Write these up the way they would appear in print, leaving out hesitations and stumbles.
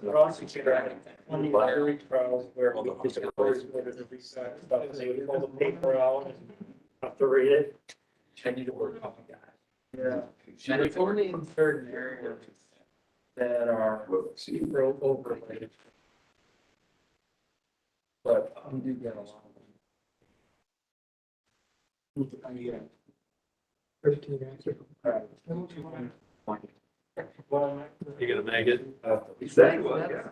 the prosecutor on the jury trials where we discovered whether the research stuff, and they would pull the paper out and have to read it. I need to work on that. Yeah. And it's only in certain areas that are super overrated. But we do get a lot of them. Yeah. 13 answer. You gonna make it? Exactly what, yeah.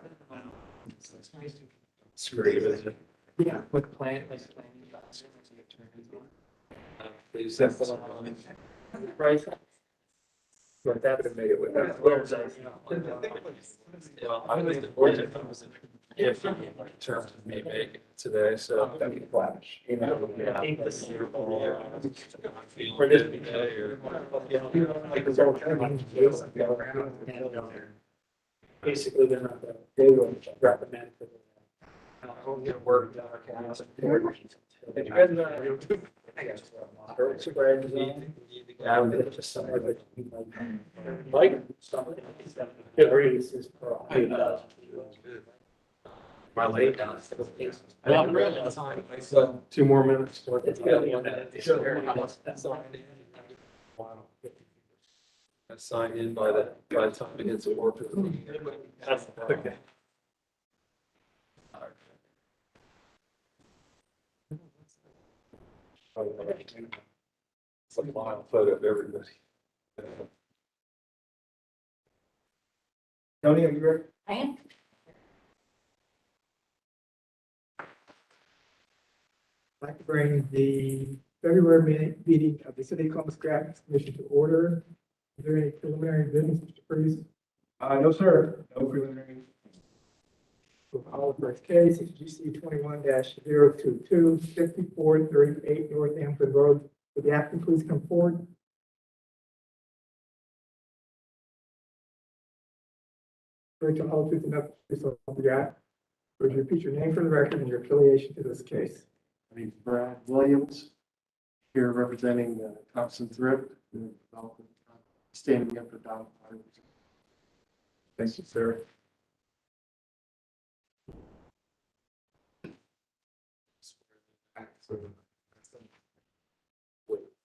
Scream it. Yeah, with plant, like planning. Please. Right. But that would have made it with that. Well, I was the if terms of me making it today, so. That'd be flash. You know, Yeah. I think the Super Bowl. Feeling For this- good today, or- Basically, they're not, they will recommend for the. Work. Did you guys know? Spread zone. Yeah, it's just somewhere that you like something. It reads is. My late. Not really. So 2 more minutes. It's good. I sign in by the time it gets to work. Okay. It's like a mile photo of everybody. Tony, are you ready? I am. I'd like to bring the February meeting of the City of Columbus Graphics Commission to order. Is there any preliminary business, Mr. Priest? No, sir. No preliminary. We'll call the first case, it's GC 21-022, 5438 North Hampton Road. Would the applicant please come forward? Rachel, hold truth enough to so forgot. Would you repeat your name for the record and your affiliation to this case? My name's Brad Williams, here representing Thompson Thrift, standing up for Don. Thank you, sir.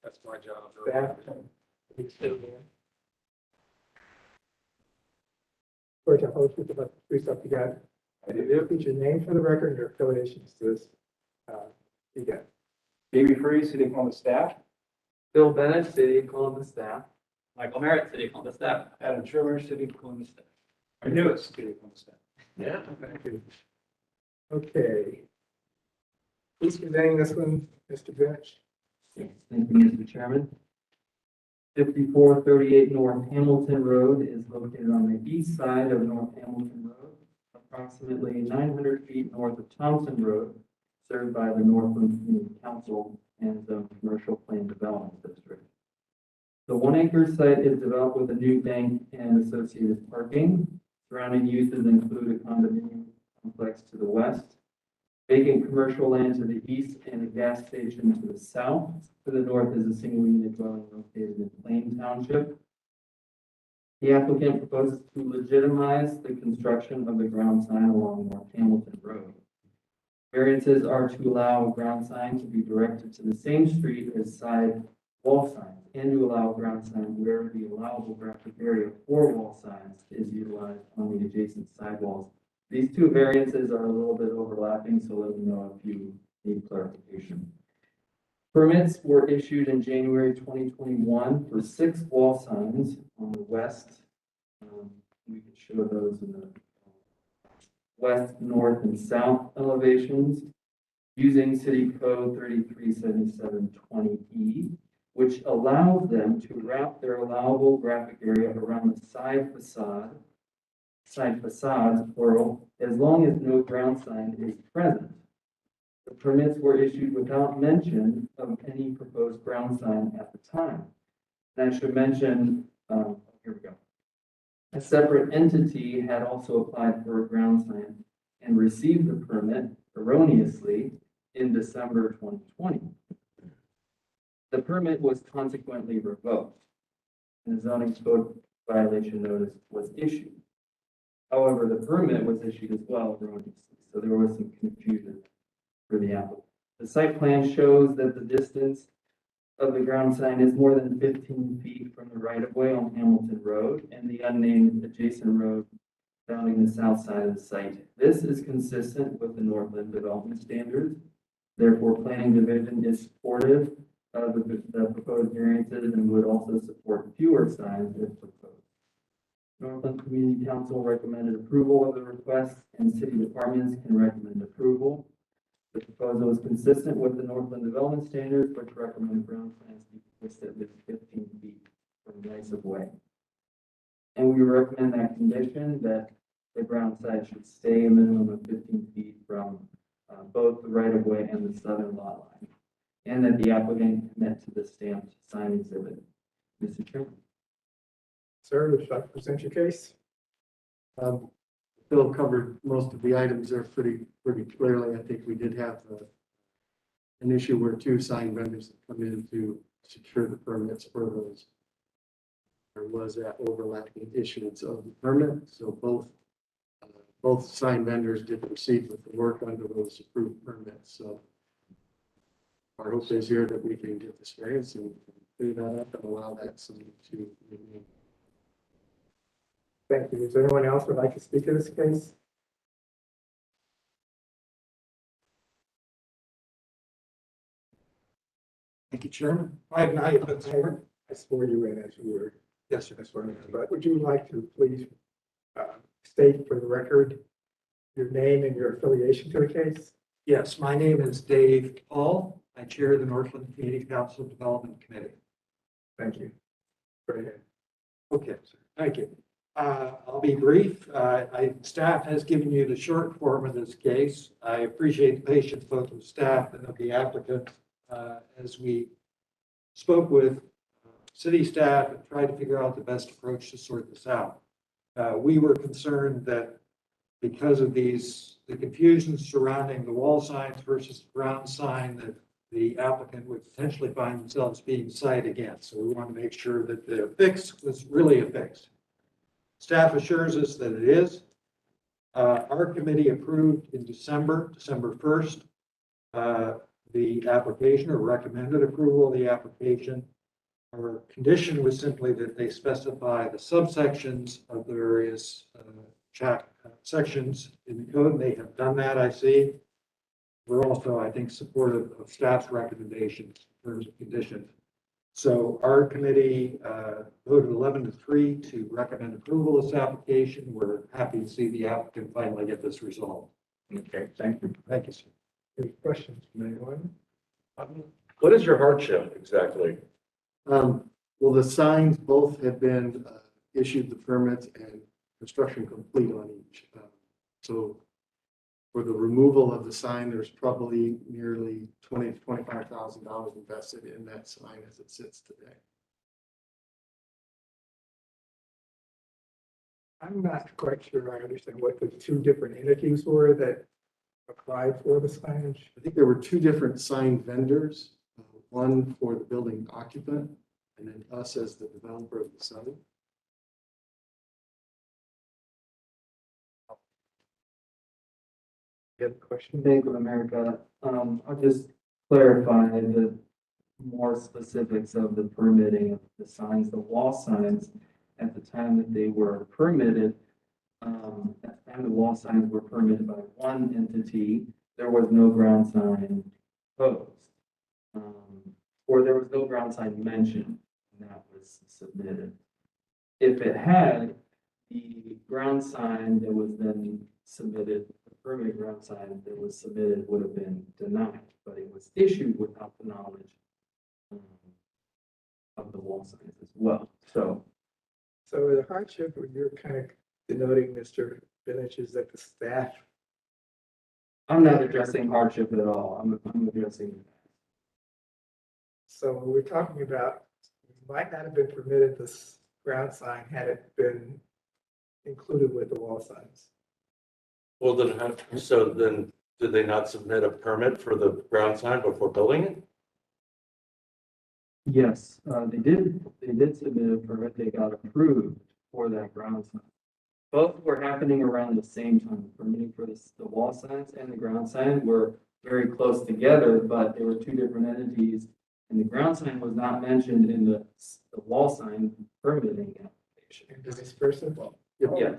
That's my job. Staff. Rachel, hold truth about the truth up you got. Repeat your name for the record and your affiliations to this. You got. Davey Free, sitting on the staff. Bill Bennett, City of Columbus staff. Michael Merritt, City of Columbus staff. Adam Trimmer, sitting on the staff. I knew it. City of Columbus staff. Yeah. Thank you. Okay. Who's presenting this one, Mr. Bench? Thank you, Mr. Chairman. 5438 North Hamilton Road is located on the east side of North Hamilton Road, approximately 900 feet north of Thompson Road, served by the Northland Community Council and the Commercial Plan Development District. The 1 acre site is developed with a new bank and associated parking. Surrounding uses include a condominium complex to the west, vacant commercial land to the east, and a gas station to the south. To the north is a single unit dwelling located in Plain Township. The applicant proposes to legitimize the construction of the ground sign along North Hamilton Road. Variances are to allow a ground sign to be directed to the same street as side wall signs and to allow a ground sign where the allowable graphic area for wall signs is utilized on the adjacent sidewalls. These two variances are a little bit overlapping, so let me know if you need clarification. Permits were issued in January 2021 for 6 wall signs on the west. We could show those in the west, north, and south elevations using City Code 337720E, which allows them to wrap their allowable graphic area around the side facades, plural, as long as no ground sign is present. The permits were issued without mention of any proposed ground sign at the time. And I should mention, here we go. A separate entity had also applied for a ground sign and received the permit erroneously in December 2020. The permit was consequently revoked, and a zoning code violation notice was issued. However, the permit was issued as well erroneously, so there was some confusion for the applicant. The site plan shows that the distance of the ground sign is more than 15 feet from the right of way on Hamilton Road and the unnamed adjacent road bounding the south side of the site. This is consistent with the Northland Development Standards. Therefore, Planning Division is supportive of the proposed variances and would also support fewer signs if proposed. Northland Community Council recommended approval of the request, and city departments can recommend approval. The proposal is consistent with the Northland Development Standards, which recommend ground signs be placed at least 15 feet from the rights of way. And we recommend that condition that the ground sign should stay a minimum of 15 feet from both the right of way and the southern lot line, and that the applicant commit to the stamped sign exhibit. Mr. Chairman. Sir, would you like to present your case? Phil covered most of the items there pretty clearly. I think we did have an issue where two sign vendors had come in to secure the permits for those. There was that overlapping issuance of the permit, so both sign vendors did proceed with the work under those approved permits. So our hope is here that we can get this variance and clear that up and allow that sign to remain. Thank you. Is there anyone else who would like to speak to this case? Thank you, Chairman. I have not yet, sir. I swore you in as you were. Yes, sir. I swore in, but would you like to please state for the record your name and your affiliation to the case? Yes, my name is Dave Paul. I chair the Northland Community Council Development Committee. Thank you. Go ahead. Okay, sir. Thank you. I'll be brief. Staff has given you the short form of this case. I appreciate the patience both of staff and of the applicant as we spoke with city staff and tried to figure out the best approach to sort this out. We were concerned that because of the confusion surrounding the wall signs versus the ground sign, that the applicant would potentially find themselves being cited again. So we want to make sure that the fix was really a fix. Staff assures us that it is. Our committee approved in December 1st, the application, or recommended approval of the application. Our condition was simply that they specify the subsections of the various sections in the code. They have done that, I see. We're also, I think, supportive of staff's recommendations in terms of conditions. So our committee voted 11-3 to recommend approval of this application. We're happy to see the applicant finally get this resolved. Okay, thank you. Thank you, sir. Any questions from anyone? What is your hardship exactly? Well, the signs both have been issued the permits and construction complete on each. So for the removal of the sign, there's probably nearly $20,000 to $25,000 invested in that sign as it sits today. I'm not quite sure I understand what the two different entities were that applied for the signage. I think there were two different sign vendors, one for the building occupant and then us as the developer of the sign. You have a question? Bank of America, I'll just clarify the more specifics of the permitting of the signs, the wall signs. At the time that they were permitted, at the time the wall signs were permitted by one entity, there was no ground sign proposed. Or there was no ground sign mentioned, and that was submitted. If it had, the ground sign that was then submitted, the permitted ground sign that was submitted would have been denied, but it was issued without the knowledge of the wall signs as well. So the hardship, or you're kind of denoting, Mr. Vinich, is that the staff. I'm not addressing hardship at all. I'm addressing. So we're talking about, might not have been permitted this ground sign had it been included with the wall signs. Well, then did they not submit a permit for the ground sign before building it? Yes, they did submit a permit. They got approved for that ground sign. Both were happening around the same time. Permitting for the wall signs and the ground sign were very close together, but they were two different entities. And the ground sign was not mentioned in the wall sign permitting application. And vice versa. Yeah.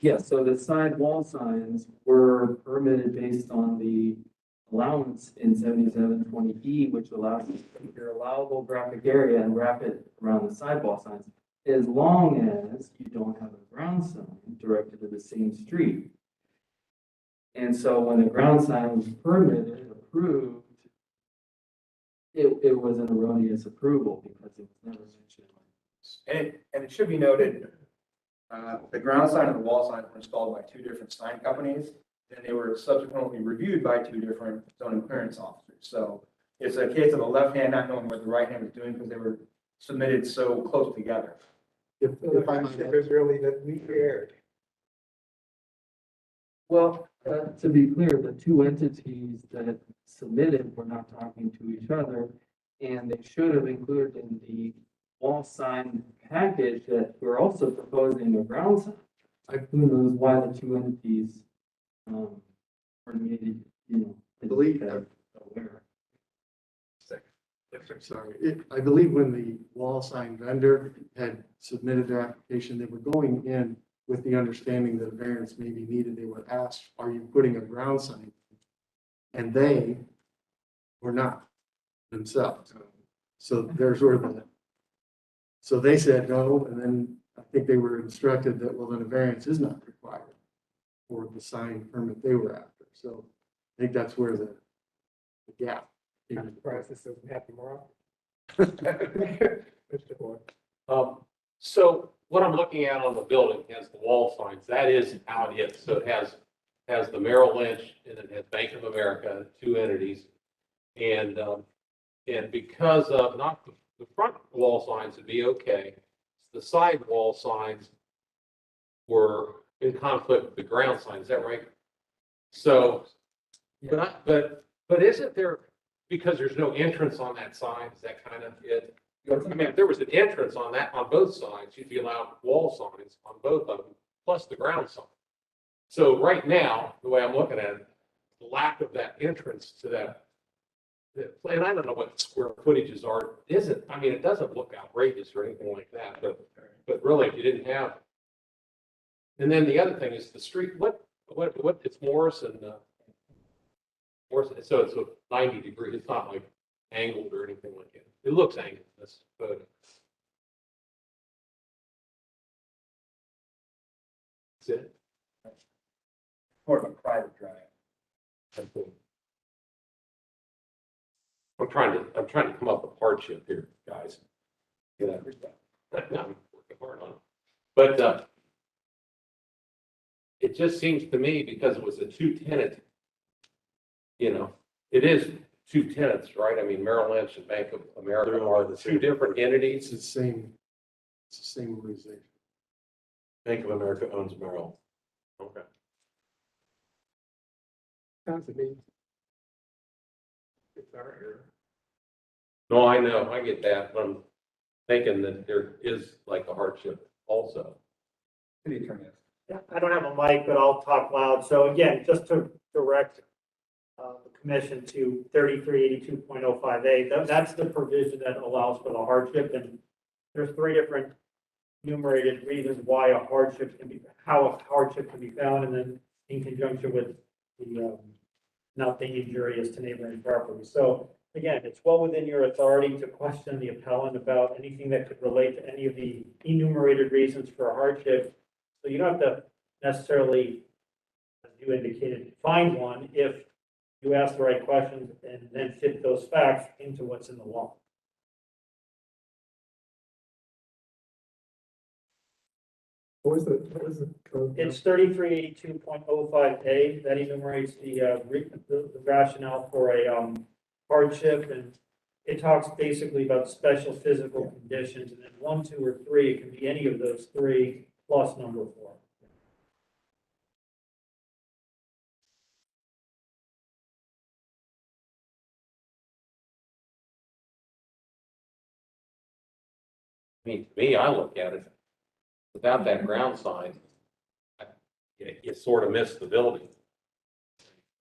Yeah, so the side wall signs were permitted based on the allowance in 7720E, which allows you to take your allowable graphic area and wrap it around the sidewall signs, as long as you don't have a ground sign directed to the same street. And so when the ground sign was permitted, approved, it was an erroneous approval because it was never mentioned. And it should be noted, the ground sign and the wall sign were installed by two different sign companies, and they were subsequently reviewed by two different zoning clearance officers. So it's a case of the left hand not knowing what the right hand was doing because they were submitted so close together. If I might If add, it's really that we erred. Well, to be clear, the two entities that submitted were not talking to each other, and they should have included in the wall sign package that we're also proposing a ground sign. Who knows why the two entities, were made, I believe- aware. sorry, I believe when the wall sign vendor had submitted their application, they were going in with the understanding that a variance may be needed. They were asked, are you putting a ground sign? And they were not themselves. So there's where so they said no, and then I think they were instructed that, well, then a variance is not required for the sign permit they were after. So I think that's where the gap. I'm surprised this doesn't happen more often. Mr. Boyd. So what I'm looking at on the building has the wall signs. That is how it is. So it has the Merrill Lynch and it has Bank of America, two entities. And because of not the front wall signs would be okay, the side wall signs were in conflict with the ground signs. Is that right? So, but isn't there, because there's no entrance on that sign, is that kind of it? I mean, if there was an entrance on both sides, you'd be allowed wall signs on both of them, plus the ground sign. So right now, the way I'm looking at it, the lack of that entrance to that, and I don't know what the square footages are, isn't, I mean, it doesn't look outrageous or anything like that, but really, if you didn't have. And then the other thing is the street, what, it's Morrison, so it's a 90 degree, it's not like angled or anything like that. It looks angled, in this photo. That's it. More of a private drive. I'm trying to come up with hardship here, guys. You know, I'm working hard on it. But it just seems to me, because it was a two tenant, it is two tenants, right? I mean, Merrill Lynch and Bank of America are the two different entities. It's the same organization. Bank of America owns Merrill. Okay. Sounds to me. It's our error. No, I know, I get that, but I'm thinking that there is like a hardship also. City attorney. Yeah, I don't have a mic, but I'll talk loud. So again, just to direct the commission to 3382.05A, that's the provision that allows for the hardship. And there's three different enumerated reasons why a hardship can be, how a hardship can be found, and then in conjunction with the not being injurious to neighboring property. So again, it's well within your authority to question the appellant about anything that could relate to any of the enumerated reasons for a hardship. So you don't have to necessarily, as you indicated, find one if you ask the right questions and then fit those facts into what's in the law. What was the code? It's 3382.05A that enumerates the rationale for a hardship, and it talks basically about special physical conditions, and then 1, 2, or 3, it can be any of those three plus number 4. I mean, to me, I look at it, without that ground sign, you sort of miss the building.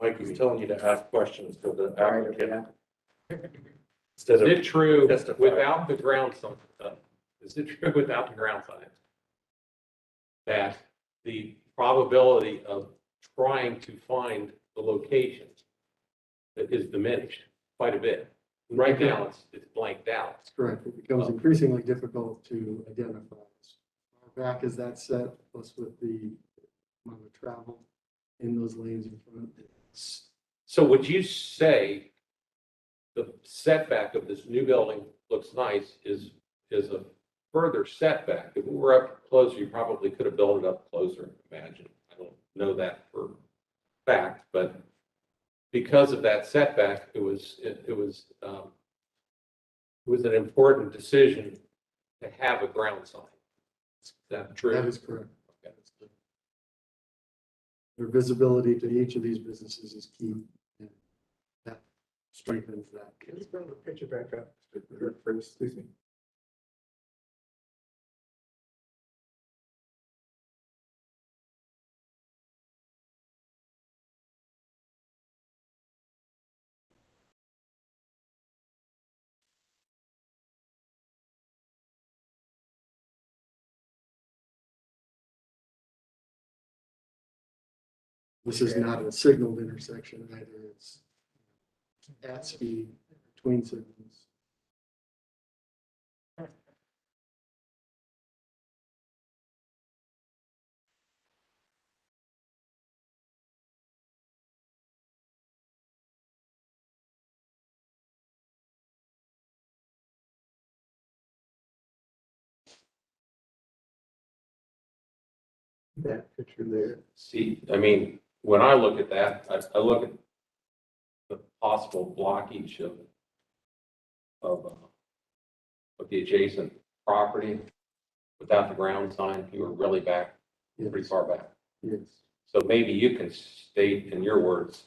Mike, he's telling you to ask questions to the applicant. Is Instead of it true testify. without the ground sign, is it true without the ground sign? That the probability of trying to find the location is diminished quite a bit. Right now, it's blanked out. That's correct. It becomes increasingly difficult to identify. As far back as that set, plus with the amount of travel in those lanes in front. So would you say the setback of this new building looks nice is a further setback? If we were up closer, you probably could have built it up closer, imagine. I don't know that for fact, but because of that setback, it was an important decision to have a ground sign. Is that true? That is correct. Their visibility to each of these businesses is key. And that strengthens that. Can you bring the picture back up? First, excuse me. This is not a signaled intersection either. It's at speed between signals. That picture there. See, I mean, when I look at that, I look at the possible blockage of the adjacent property. Without the ground sign, you were really back, pretty far back. Yes. So maybe you can state in your words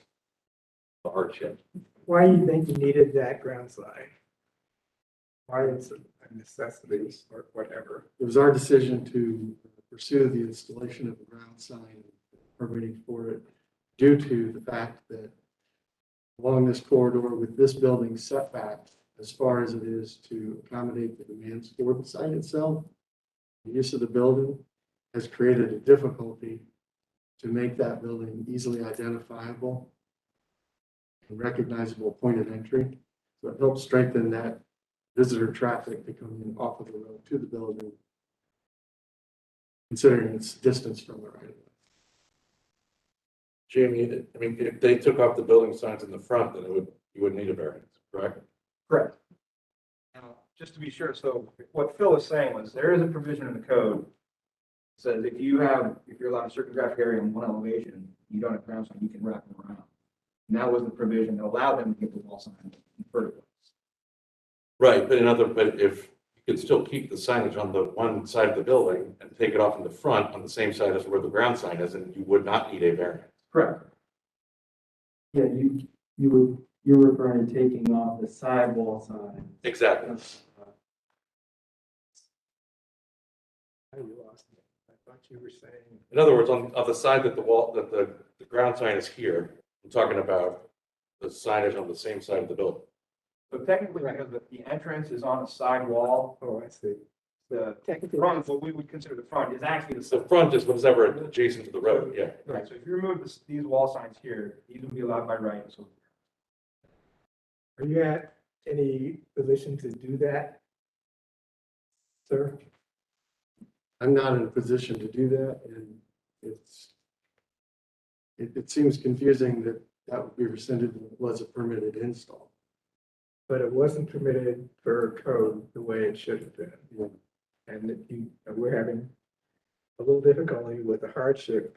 the hardship. Why do you think you needed that ground sign? Why is it a necessity or whatever? It was our decision to pursue the installation of a ground sign permitting for it due to the fact that along this corridor with this building setback, as far as it is to accommodate the demands for the site itself, the use of the building has created a difficulty to make that building easily identifiable and recognizable point of entry. So it helps strengthen that visitor traffic to come in off of the road to the building, considering its distance from the right of way. Jamie, I mean, if they took off the building signs in the front, then you wouldn't need a variance, correct? Correct. Now, just to be sure, so what Phil was saying was there is a provision in the code that says if you're allowed a certain graphic area in one elevation, you don't have ground sign, you can wrap them around. And that was the provision that allowed them to get the wall sign in the first place. Right, but if you could still keep the signage on the one side of the building and take it off in the front on the same side as where the ground sign is, and you would not need a variance. Correct. Yeah, you're referring to taking off the sidewall sign. Exactly. I lost it. I thought you were saying. In other words, on the side that the ground sign is here, I'm talking about the signage on the same side of the building. So technically, because the entrance is on a side wall, Oh, I see. the Technically, front, what we would consider the front, is actually the The side. front is whatever adjacent to the road, yeah. Right, so if you remove these wall signs here, these would be allowed by right, so. are you at any position to do that, sir? I'm not in a position to do that, and it seems confusing that that would be rescinded when it was a permitted install. But it wasn't permitted per code the way it should have been. Yeah. And we're having a little difficulty with the hardship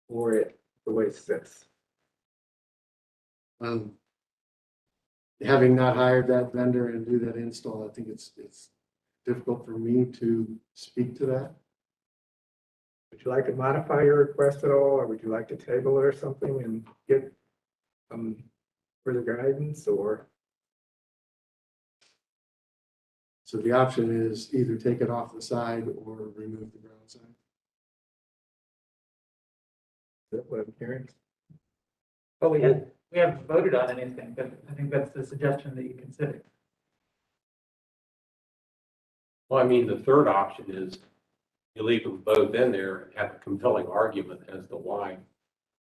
for it the way it sits. Having not hired that vendor and do that install, I think it's difficult for me to speak to that. Would you like to modify your request at all, or would you like to table it or something and get further guidance, or? So the option is either take it off the side or remove the ground Hearing. But we haven't voted on anything, but I think that's the suggestion that you consider. Well, I mean, the third option is you leave them both in there and have a compelling argument as to why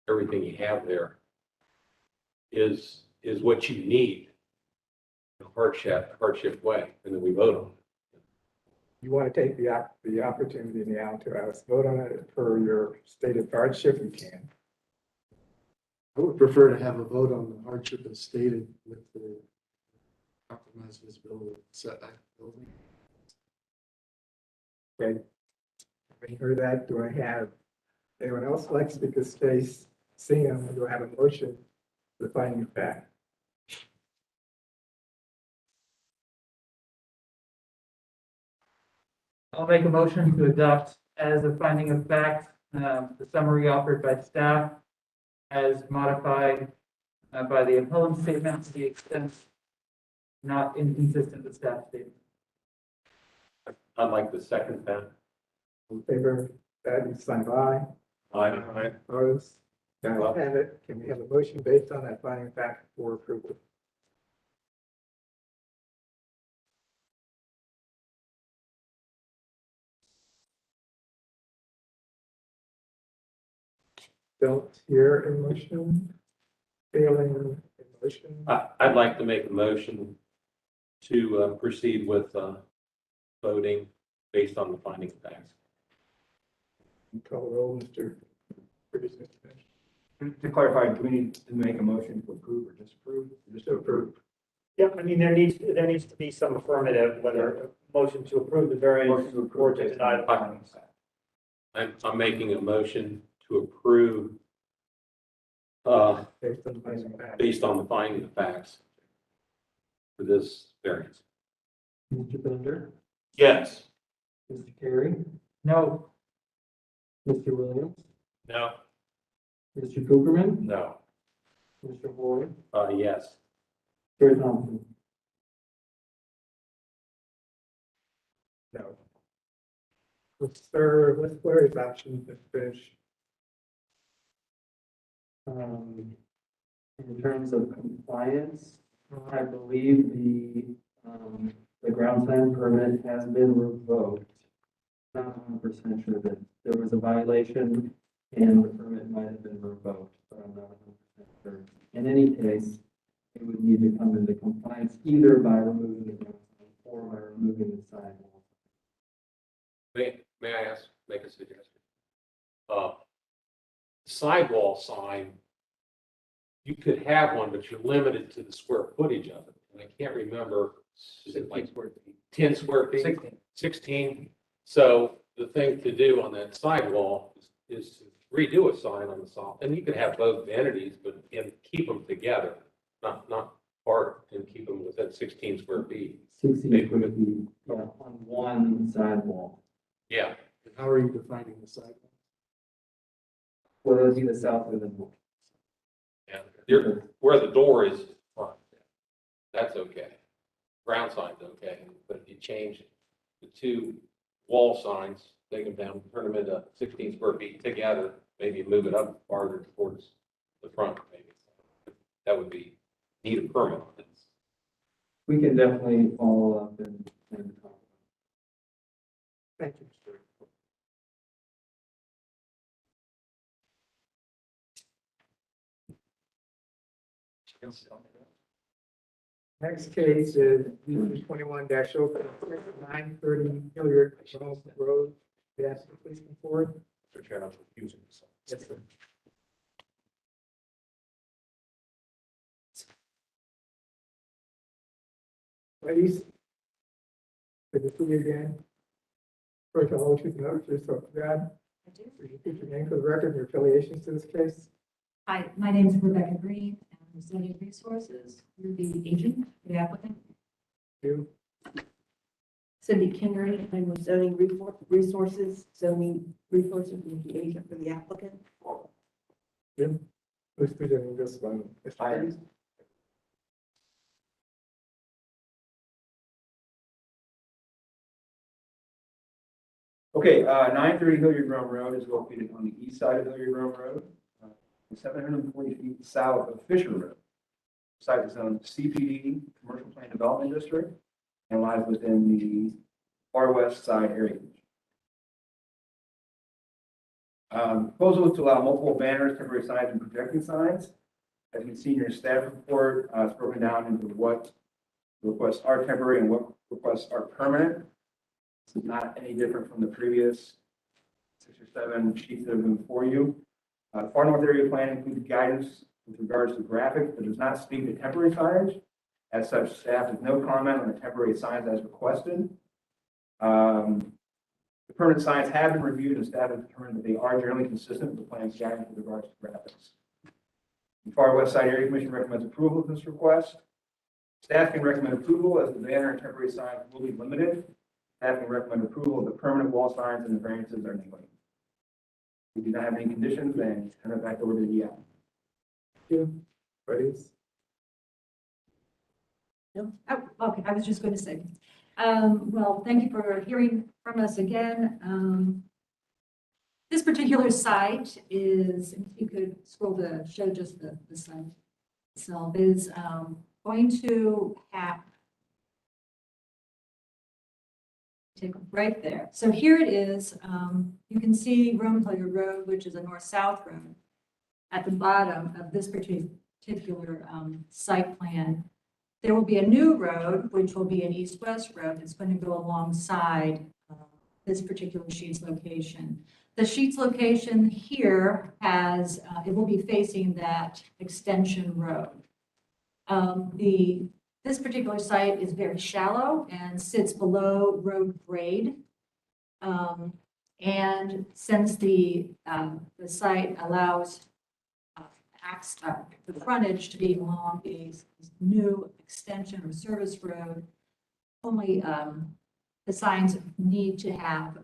everything you have there is what you need in a hardship way, and then we vote on it. You want to take the opportunity now to have us vote on it for your stated hardship, you can. I would prefer to have a vote on the hardship as stated with the compromise visibility setback building. Okay. Having heard that, do I have anyone else like to speak this case? Seeing them, do I have a motion for the finding of fact? I'll make a motion to adopt as a finding of fact, the summary offered by staff as modified by the appellant statement to the extent not inconsistent with staff statement. I'd like to second that. In favor of that, you sign aye. Aye. Opposed? Guys have it. Can we have a motion based on that finding of fact for approval? Don't hear a motion. Failing a motion. I'd like to make a motion to proceed with voting based on the finding of facts. Call the roll, Mr. Curtis. To clarify, do we need to make a motion to approve or disapprove? Just to approve. Yeah, I mean, there needs to be some affirmative, whether a motion to approve the variance Motion to or approve to based deny on the the finding. findings. I'm making a motion to approve Based on the finding of fact. based on the finding of facts for this variance. Mr. Bender, Yes. Mr. Carey, No, Mr. Williams, No. Mr. Cooperman, No. Mr. Boyd, Yes. Chair Thompson. No. Let's clear his option to finish. In terms of compliance, I believe the ground plan permit has been revoked. Not 100% sure that there was a violation and the permit might have been revoked, but I'm not 100% sure. In any case, it would need to come into compliance either by removing the ground sign or by removing the sidewalk. May I make a suggestion? Sidewall sign, you could have one, but you're limited to the square footage of it. And I can't remember, is it like 10 square feet? 16. 16. So the thing to do on that sidewall is to redo a sign on the side. And you could have both entities, but and keep them together, not apart, and keep them within 16 square feet. 16 square feet on one sidewall. Yeah. And how are you defining the sidewalk? Well, it would be the south or the north. Yeah. Where the door is, fine. That's okay. Ground sign's okay, but if you change the two wall signs, take them down, turn them into 16 square feet together, maybe move it up farther towards the front, maybe. That would be, need a permit on this. We can definitely follow up and talk. Thank you, Mr. Next case is 21-0, 930 Hilliard Road. Could I ask you to please come forward? Mr. Chair, I'm confusing myself. Yes, sir. Ladies, good to see you again. First of all, truth and notice yourself, God. I do. Would you give your name for the record and your affiliations to this case? Hi, my name is Rebecca Green, and I'm with Zoning Resources. You're the agent, the applicant. You, Cindy Kinnery, I'm with Zoning Resources, Zoning Resources is the agent for the applicant. Jim, who's presenting this one? Mr. I am. Curtis? Okay, 930 Hilliard Grove Road is located on the east side of Hilliard Grove Road. 740 feet south of Fisher Road. Site is zoned CPD, Commercial Plan Development District, and lies within the far west side area. Proposal is to allow multiple banners, temporary signs, and projecting signs. As you can see in your staff report, it's broken down into what requests are temporary and what requests are permanent. This is not any different from the previous 6 or 7 sheets that have been before you. The Far North Area Plan includes guidance with regards to graphics, but does not speak to temporary signs. As such, staff has no comment on the temporary signs as requested. The permanent signs have been reviewed and staff has determined that they are generally consistent with the plan's guidance with regards to graphics. The Far West Side Area Commission recommends approval of this request. Staff can recommend approval as the banner and temporary signs will be limited. Staff can recommend approval of the permanent wall signs and the variances are negligible. We do not have any conditions and turn it back over to the applicant. Please. No? Oh, okay, I was just going to say, well, thank you for hearing from us again. This particular site is, if you could scroll to show just the site itself, is going to have, take right there. So here it is. You can see Roman Hilliard Road, which is a north-south road, at the bottom of this particular site plan. There will be a new road, which will be an east-west road. It's going to go alongside this particular Sheets location. The Sheets location here has, it will be facing that extension road. This particular site is very shallow and sits below road grade. And since the site allows the frontage to be along a new extension or service road, only the signs need to have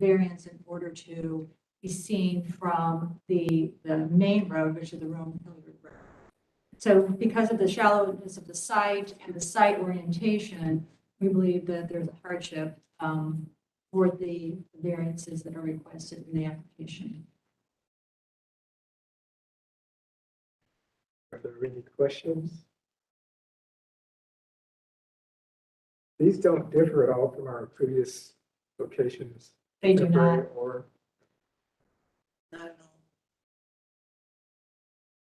variance in order to be seen from the main road, which is the Roman Hilliard Road. So because of the shallowness of the site and the site orientation, we believe that there's a hardship for the variances that are requested in the application. Are there any questions? These don't differ at all from our previous locations. They do not. temporary Or Not at all.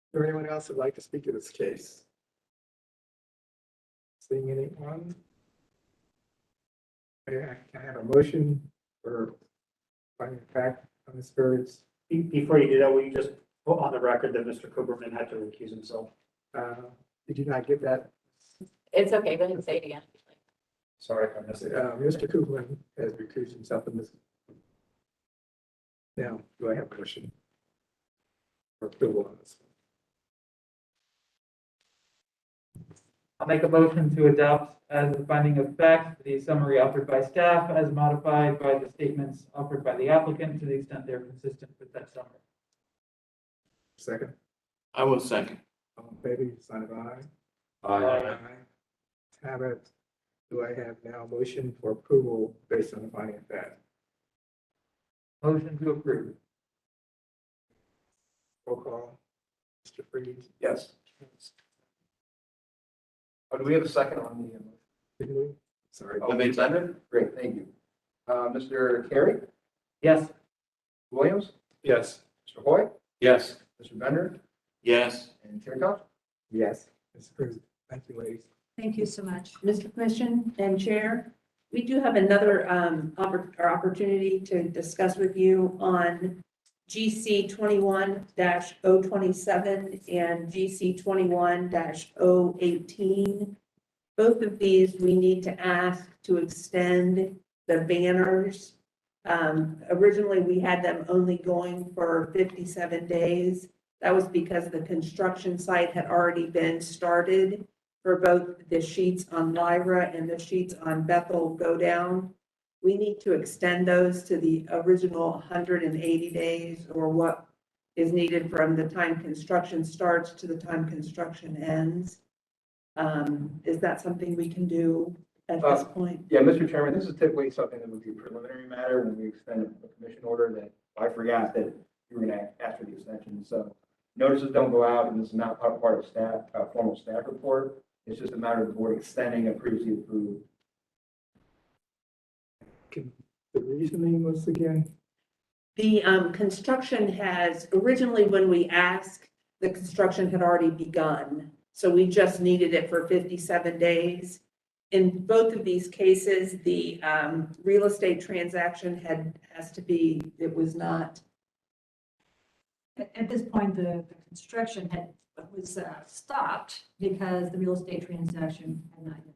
is there anyone else who'd like to speak to this case? Seeing anyone? Can I have a motion for finding fact on this variance? Before you do that, will you just put on the record that Mr. Cooperman had to recuse himself? Did you not get that? It's okay, go ahead and say it again. Sorry if I missed it. Mr. Cooperman has recused himself in this. Now, do I have a motion for approval on this? I'll make a motion to adopt as a finding of fact the summary offered by staff as modified by the statements offered by the applicant to the extent they're consistent with that summary. Second, I will second. all in favor, sign of aye. Aye. Have it. Do I have now a motion for approval based on the finding of fact? Motion to approve. Roll call. Mr. Freed. Yes. Oh, do we have a second on the motion? Did we? Sorry. Oh, made second? Great, thank you. Mr. Carey, Yes. Williams, Yes. Mr. Hoy, Yes. Mr. Bender, Yes. and Terry Yes. It's approved. Thank you, ladies. Thank you so much. Mr. Commission and Chair, we do have another opportunity to discuss with you on GC 21-027 and GC 21-018. Both of these, we need to ask to extend the banners. Originally, we had them only going for 57 days. That was because the construction site had already been started for both the Sheets on Lyra and the Sheets on Bethel Go Down. We need to extend those to the original 180 days or what is needed from the time construction starts to the time construction ends. Is that something we can do at this point? Yeah, Mr. Chairman, this is typically something that would be a preliminary matter when we extend a commission order that I forgot that we were gonna ask for the extension. So notices don't go out, and this is not part of staff, formal staff report. It's just a matter of the board extending a previously approved. The reasoning was again, The construction has, originally when we asked, the construction had already begun. So we just needed it for 57 days. In both of these cases, the real estate transaction has to be, it was not, At this point, the construction was stopped because the real estate transaction had not yet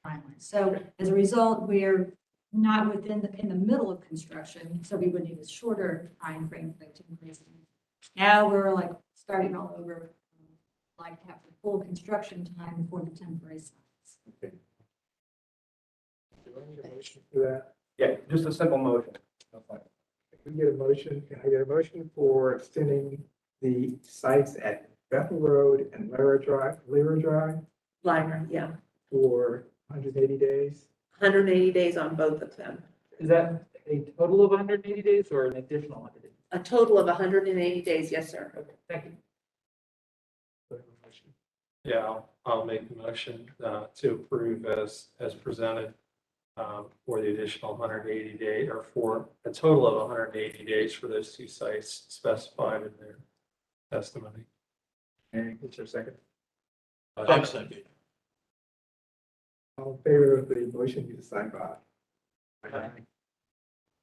finalized. So as a result, we're not in the middle of construction, so we would need a shorter time frame for that to increase. Now we're like starting all over, like to have the full construction time for the temporary signs. do I need a motion for that? Yeah, just a simple motion. If we get a motion, can I get a motion for extending the sites at Bethel Road and Lyra Drive Lyra, yeah, for 180 days? 180 days on both of them. Is that a total of 180 days or an additional 100 days? A total of 180 days, yes, sir. Okay, thank you. Do I have a motion? Yeah, I'll make the motion to approve as presented for the additional 180 day, or for a total of 180 days for those two sites specified in their testimony. And is there a second? Second. All in favor of the motion, you decide by. Aye.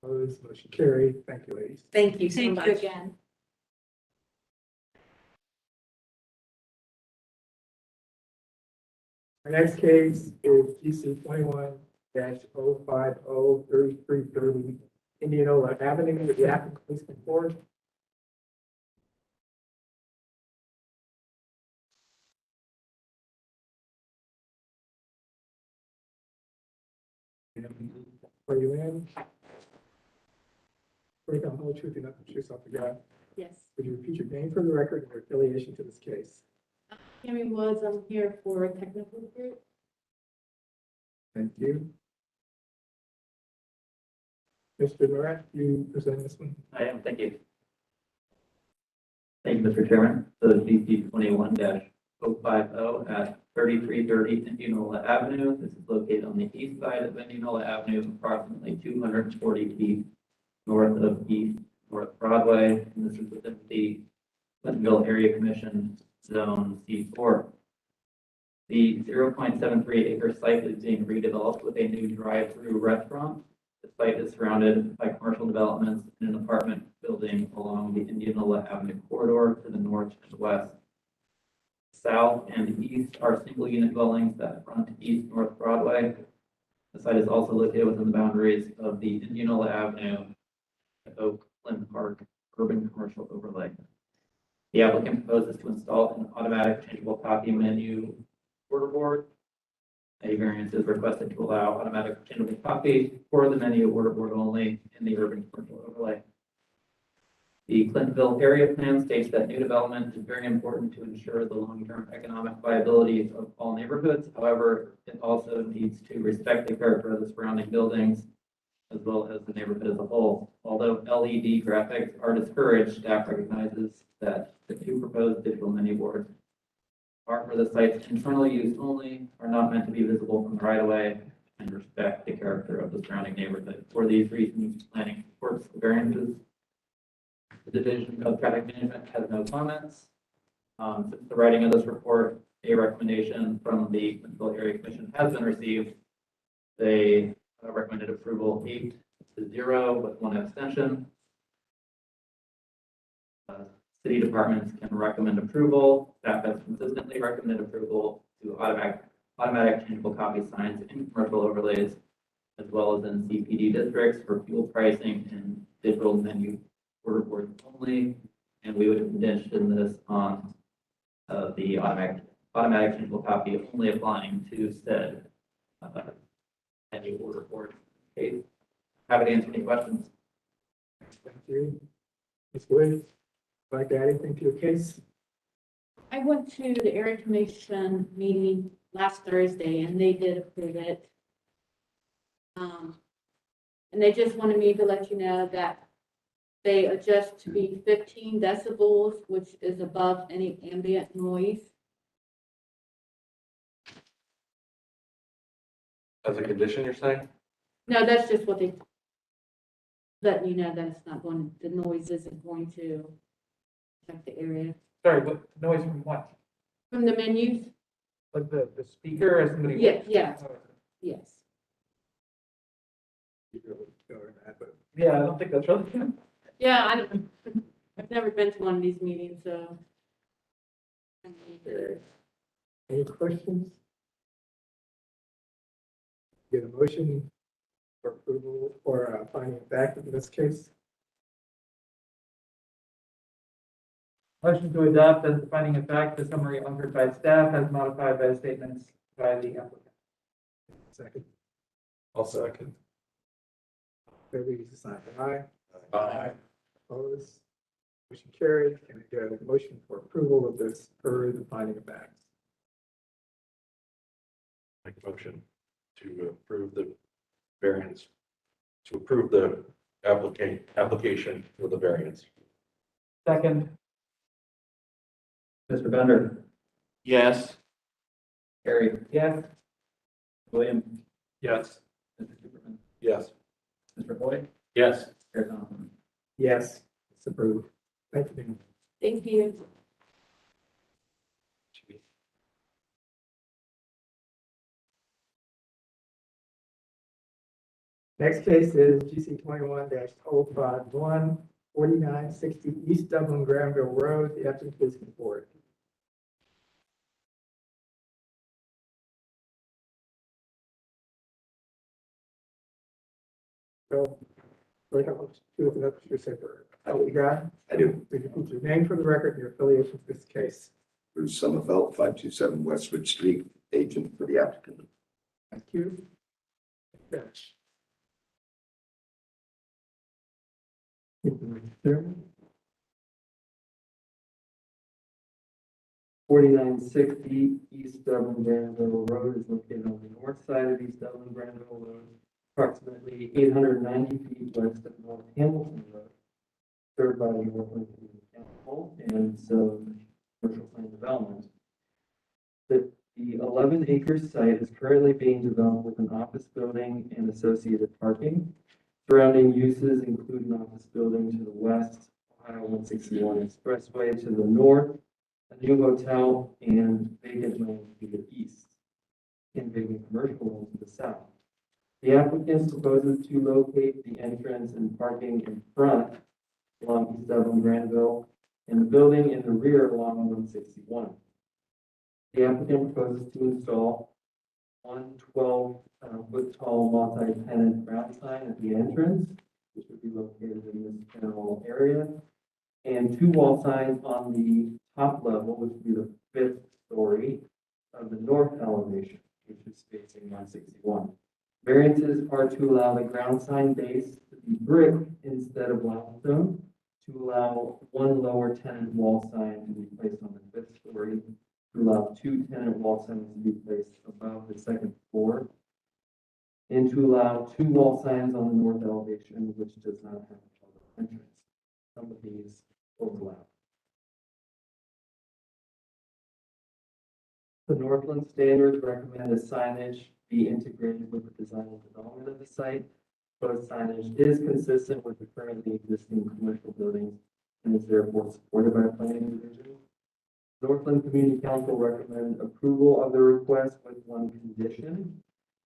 Opposed, motion carried. Thank you, ladies. Thank you so Thank much. you again. Our next case is GC 21-050-3330 Indianola Avenue, the applicant, please come forward. Are you in? Swear to tell the whole truth and nothing but the truth, so help you God. Yes, Would you repeat your name for the record and your affiliation to this case? Tammy Woods, I'm here for technical group. Thank you. Mr. Morat, you present this one. I am, thank you. Thank you, Mr. Chairman. So the GC 21-050 at 3330 Indianola Avenue. This is located on the east side of Indianola Avenue, approximately 240 feet north of East North Broadway. And this is within the Clintonville Area Commission Zone C4. The 0.73 acre site is being redeveloped with a new drive-through restaurant. The site is surrounded by commercial developments and an apartment building along the Indianola Avenue corridor to the north and west. South and east are single unit dwellings that front East North Broadway. The site is also located within the boundaries of the Indianola Avenue Oakland Park urban commercial overlay. The applicant proposes to install an automatic changeable copy menu order board. A variance is requested to allow automatic changeable copy for the menu order board only in the urban commercial overlay. The Clintonville area plan states that new development is very important to ensure the long-term economic viability of all neighborhoods. However, it also needs to respect the character of the surrounding buildings as well as the neighborhood as a whole. Although LED graphics are discouraged, staff recognizes that the two proposed digital menu boards are for the site's internal use only, are not meant to be visible from the right of way, and respect the character of the surrounding neighborhood. For these reasons, planning supports the variances. The Division of Traffic Management has no comments. Since the writing of this report, a recommendation from the Clintonville Area Commission has been received. They recommended approval 8-0 with one abstention. City departments can recommend approval. Staff has consistently recommended approval to automatic changeable copy signs in commercial overlays, as well as in CPD districts for fuel pricing and digital menu order boards only. And we would condition this on the automatic changeable copy only applying to said menu order board. Okay. Happy to answer any questions. Thank you. Ms. Williams, would you like to add anything to your case? I went to the area commission meeting last Thursday and they did approve it. And they just wanted me to let you know that they adjust to be 15 decibels, which is above any ambient noise. As a condition, you're saying? No, that's just what they let you know that it's not going, the noise isn't going to affect the area. Sorry, what noise from what? From the menus? Like the speaker or somebody? Yeah, yeah, yes. Yeah, I don't think that's really. Yeah, I've never been to one of these meetings, so. Any questions? Get a motion for approval or finding of fact in this case? Motion to adopt as a finding of fact, the summary offered by staff as modified by the statements by the applicant. Second, I'll second. favor, use the sign of aye. Aye. Opposed? Motion carried. Can I get a motion for approval of this per the finding of facts? Make a motion to approve the variance, to approve the application for the variance. Second, Mr. Bender, Yes. Harry, yes. William, Yes. Mr. Superman, Yes. Mr. Boyd, Yes. Chair Thompson. Yes, it's approved. Thank you. Thank you. Next case is GC 21-051, 4960 East Dublin Granville Road. The applicant is report. So, what else do with another specific? Oh, you got? I do. Would you put your name for the record and your affiliation with this case? Bruce Summerfeld, 527 Westwood Street, agent for the applicant. Thank you. Finish. 4960 East Dublin Granville Road is located on the north side of East Dublin Granville Road, approximately 890 feet west of North Hamilton Road, served by the Northland Community Council and some commercial plan development. The 11-acre site is currently being developed with an office building and associated parking. Surrounding uses include an office building to the west, Ohio 161 Expressway to the north, a new hotel, and vacant land to the east, and vacant commercial land to the south. The applicant proposes to locate the entrance and parking in front along East Dublin Granville and the building in the rear along 161. The applicant proposes to install one 12-foot tall multi-tenant ground sign at the entrance, which would be located in this general area, and two wall signs on the top level, which would be the 5th story of the north elevation, which is facing 161. Variances are to allow the ground sign base to be brick instead of limestone, to allow one lower tenant wall sign to be placed on the 5th story, to allow two tenant wall signs to be placed above the 2nd floor, and to allow two wall signs on the north elevation, which does not have a public entrance. Some of these overlap. The Northland standards recommend a signage be integrated with the design and development of the site. Both signage is consistent with the currently existing commercial buildings and is therefore supported by planning division. Northland Community Council recommend approval of the request with one condition,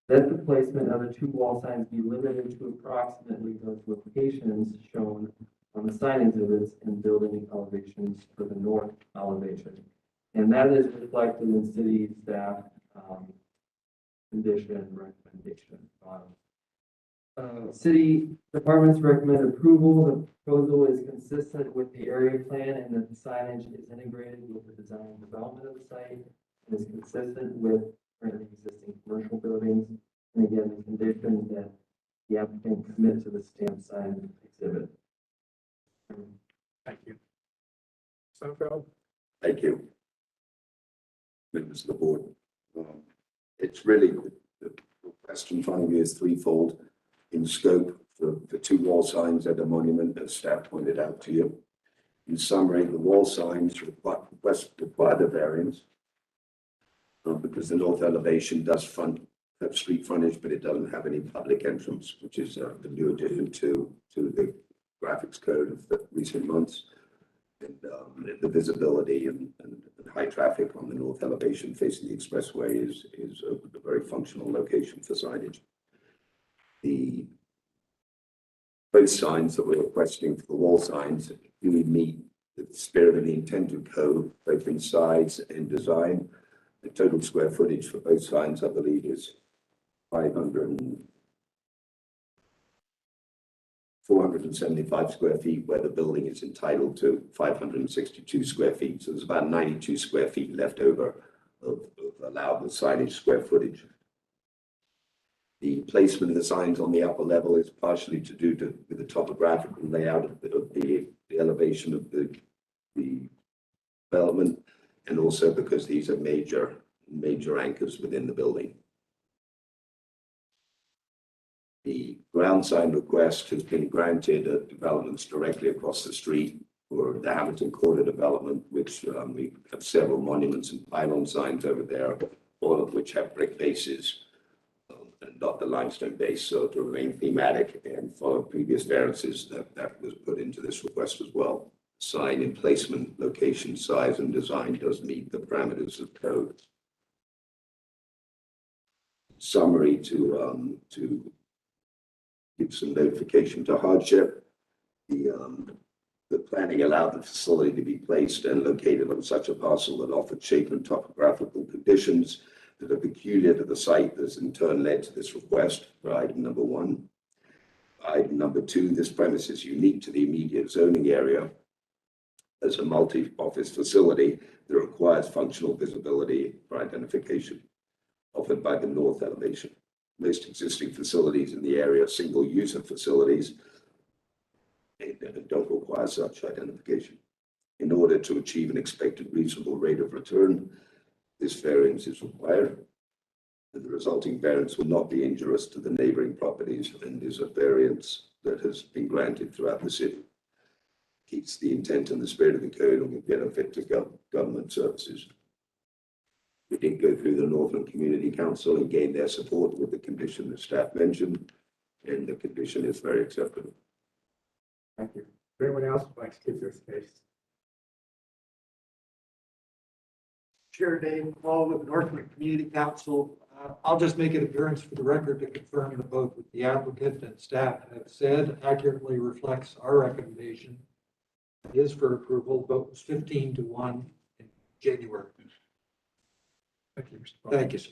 that the placement of the two wall signs be limited to approximately those locations shown on the sign exhibits and building elevations for the north elevation. And that is reflected in city staff condition recommendation. City departments recommend approval. The proposal is consistent with the area plan and that the signage is integrated with the design and development of the site and is consistent with currently existing commercial buildings. And again, the condition that the applicant commit to the stamp sign exhibit. Thank you. Summerfeld? Thank you. Members of the board. It's really, the request in front of you is threefold in scope. for two wall signs at the monument, as staff pointed out to you. In summary, the wall signs require the variance because the north elevation does have street frontage, but it doesn't have any public entrance, which is the new addition to the graphics code of the recent months. And the visibility and high traffic on the north elevation facing the expressway is a very functional location for signage. Both signs that we're requesting for the wall signs really meet the spirit of the intended code, both in size and design. The total square footage for both signs, I believe, is 475 square feet, where the building is entitled to 562 square feet. So there's about 92 square feet left over of allowable signage square footage. The placement of the signs on the upper level is partially to do with the topographical layout of the elevation of the development, and also because these are major anchors within the building. The ground sign request has been granted at developments directly across the street for the Hamilton Quarter development, which we have several monuments and pylon signs over there, all of which have brick bases and not the limestone base. So to remain thematic and follow previous variances, that was put into this request as well. Sign in placement, location, size, and design does meet the parameters of code. Summary to give some notification to hardship. The planning allowed the facility to be placed and located on such a parcel that offered shape and topographical conditions that are peculiar to the site, that's in turn led to this request for item number one. Item number two, this premise is unique to the immediate zoning area as a multi-office facility that requires functional visibility for identification, offered by the north elevation. Most existing facilities in the area are single-user facilities and don't require such identification. In order to achieve an expected reasonable rate of return, this variance is required, and the resulting variance will not be injurious to the neighboring properties and is a variance that has been granted throughout the city. Keeps the intent and the spirit of the code and will benefit to government services. We did go through the Northland Community Council and gain their support with the condition that staff mentioned, and the condition is very acceptable. Thank you. Is there anyone else who'd like to give this case? Chair Dave Paul with the Northland Community Council. I'll just make an appearance for the record to confirm that both the applicant and staff have said accurately reflects our recommendation. It is for approval. Vote was 15-1 in January. Thank you, Mr. Paul. Thank you, sir.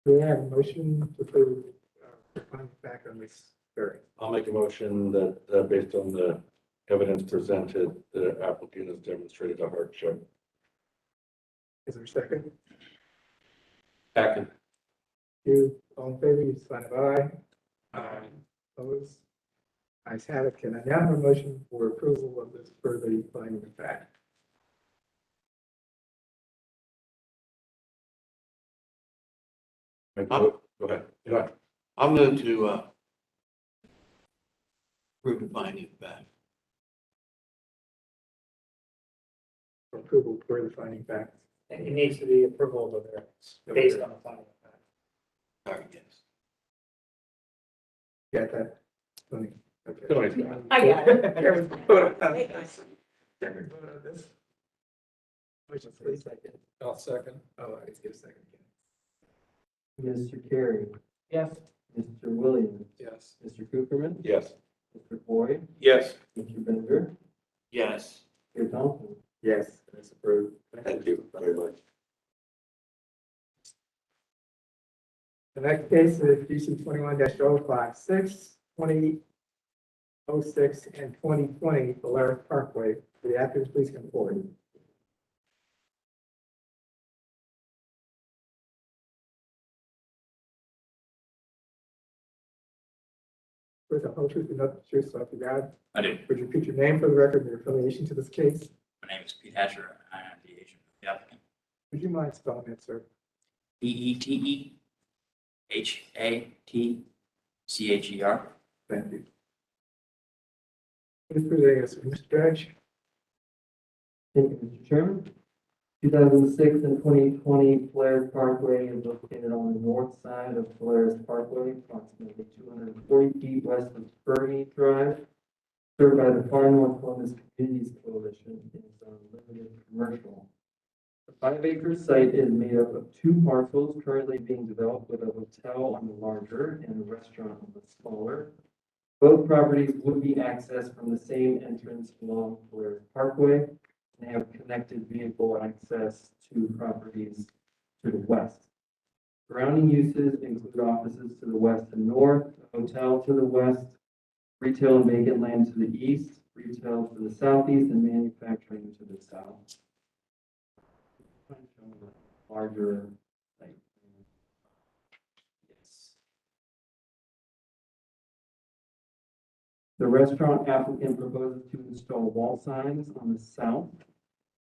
Do we have a motion to approve finding back on this variance? I'll make a motion that based on the evidence presented, the applicant has demonstrated a hardship. Is there a second? Second. You, all in favor, you sign of aye. Aye. Opposed? Ayes have it. Can I now have a motion for approval of this further finding of fact? Go ahead. Yeah. I'm going to approve the finding of fact. For approval for the finding of fact. And it needs to be approval of the variance based on the finding of fact. Sorry, yes. Got that? Tony? Okay. Tony's got it. I got it. Can we vote on this? Can we vote on this? Motion for a second. I'll second. Oh, I get a second. Mr. Carey, Yes. Mr. Williams, Yes. Mr. Cooperman, Yes. Mr. Boyd, Yes. Mr. Bender, Yes. Chair Thompson. Yes, that's approved. Thank you very much. The next case is DC 21-056, 2006, and 2020 Polaris Parkway. The applicant, please come forward. First, I'll truth and nothing but truth, so help you God. I do. Would you repeat your name for the record and your affiliation to this case? My name is Pete Hatcher, and I am the agent of the applicant. Would you mind spelling it, sir? PETEHATCHER. Thank you. Who's presenting us, Mr. Dredge? Thank you, Mr. Chairman. 2006 and 2020 Polaris Parkway is located on the north side of Polaris Parkway, approximately 240 feet west of Bernie Drive, served by the Far North Columbus Communities Coalition in zone limited commercial. The 5-acre site is made up of 2 parcels currently being developed with a hotel on the larger and a restaurant on the smaller. Both properties would be accessed from the same entrance along Polaris Parkway and have connected vehicle access to properties to the west. Surrounding uses include offices to the west and north, a hotel to the west, retail and vacant land to the east, retail to the southeast, and manufacturing to the south. Larger site. Yes. The restaurant applicant proposes to install wall signs on the south,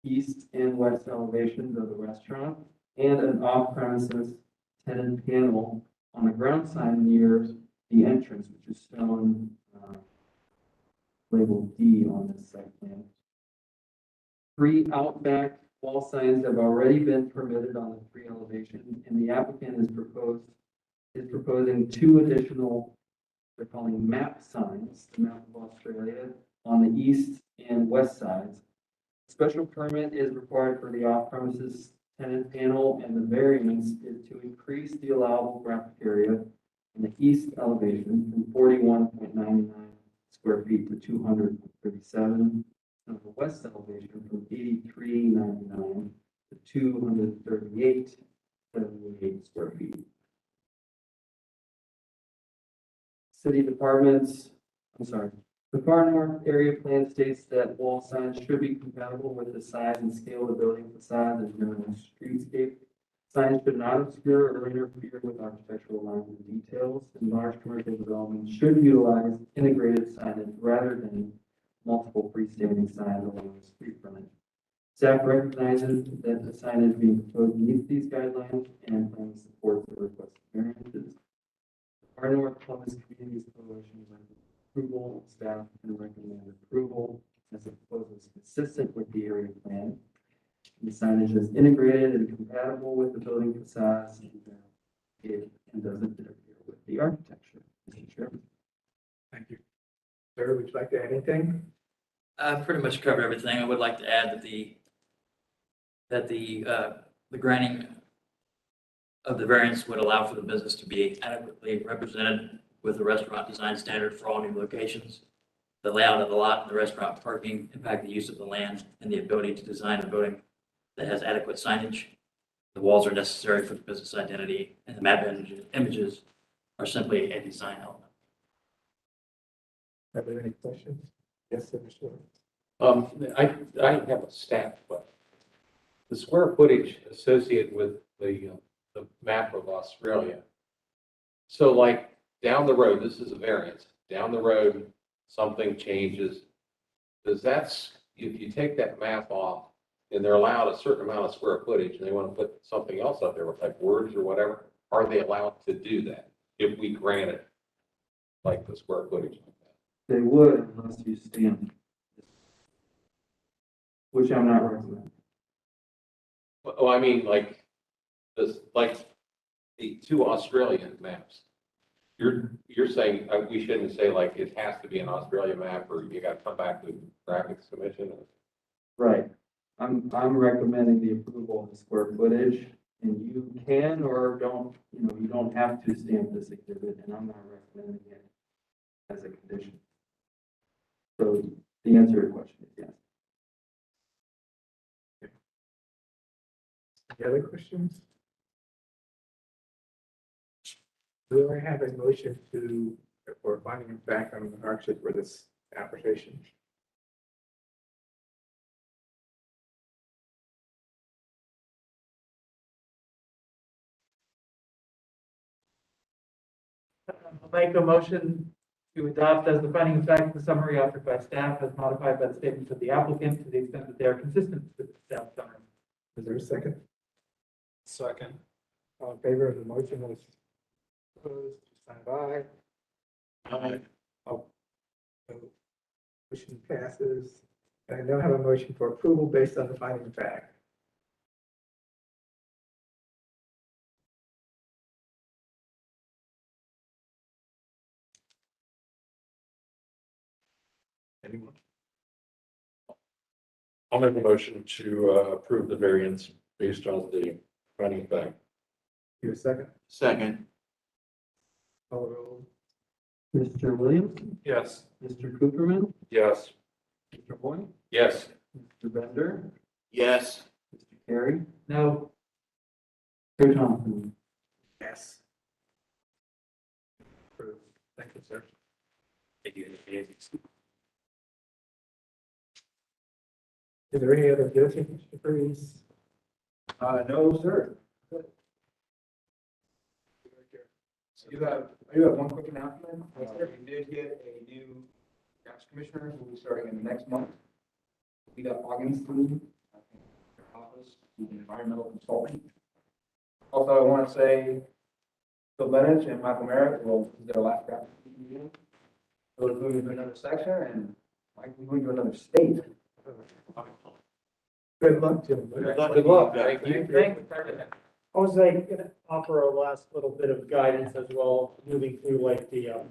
east, and west elevations of the restaurant, and an off-premises tenant panel on the ground sign near the entrance, which is shown labeled D on this site plan. 3 outback wall signs have already been permitted on the 3 elevations, and the applicant is proposing 2 additional, they're calling map signs, the map of Australia, on the east and west sides. Special permit is required for the off-premises tenant panel, and the variance is to increase the allowable graphic area in the east elevation from 41.99 square feet to 237, and the west elevation from 83.99 to 238.78 square feet. City departments, the Far North area plan states that wall signs should be compatible with the size and scale of the building facade and general streetscape. Signs should not obscure or interfere with architectural lines and details, and large commercial developments should utilize integrated signage rather than multiple freestanding signs along the street frontage. Staff recognizes that the signage being proposed meets these guidelines and plans supports the requested variances. Our North Columbus Communities Coalition approval, staff can recommend approval as the proposal is consistent with the area plan. The signage is integrated and compatible with the building facades and doesn't interfere with the architecture. Mr. Chairman. Thank you. Sir, would you like to add anything? Pretty much covered everything. I would like to add that the granting of the variance would allow for the business to be adequately represented with the restaurant design standard for all new locations. The layout of the lot and the restaurant parking impact the use of the land and the ability to design a building that has adequate signage. The walls are necessary for the business identity, and the map images are simply a design element. Are there any questions? Yes, sir, Mr. I have a stat, but the square footage associated with the map of Australia. So like down the road, this is a variance, down the road, something changes. Does that's, if you take that map off and they're allowed a certain amount of square footage and they want to put something else up there with like words or whatever, are they allowed to do that if we grant it like the square footage? They would unless you stamp it, which I'm not recommending. Oh, I mean, like this, like the 2 Australian maps. You're saying we shouldn't say like it has to be an Australia map or you got to come back to the graphics commission. Right. I'm recommending the approval of the square footage, and you can or don't, you don't have to stamp this exhibit, and I'm not recommending it as a condition. So the answer to your question is yes. Any other questions? Do I have a motion for finding back on the hardship for this application? I'll make a motion to adopt as the finding of fact the summary offered by staff as modified by the statements of the applicant to the extent that they are consistent with the staff summary. Is there a second? Second. All in favor of the motion as proposed, stand by. Aye. Motion passes. And I now have a motion for approval based on the finding of fact. Anyone? I'll make a motion to approve the variance based on the finding of fact. Give a second. Second. Call the roll. Mr. Williams, Yes. Mr. Cooperman, Yes. Mr. Hoy, Yes. Mr. Bender, Yes. Mr. Carey, No, Chair Johnson. Yes. Approved. Thank you, sir. Thank you. Is there any other business, Mr. Freeze? No, sir. I do have one quick announcement. We did get a new gas commissioner who will be starting in the next month. We got Augenstein, I think, in their office, he's an environmental consultant. Also, I want to say Phil Bennett and Michael Merritt will, this is their last draft meeting. They'll move into another section and Mike will move to another state. Good luck, gentlemen. Good luck. Thank you. thank you. I was like, gonna offer a last little bit of guidance as well, moving through like the,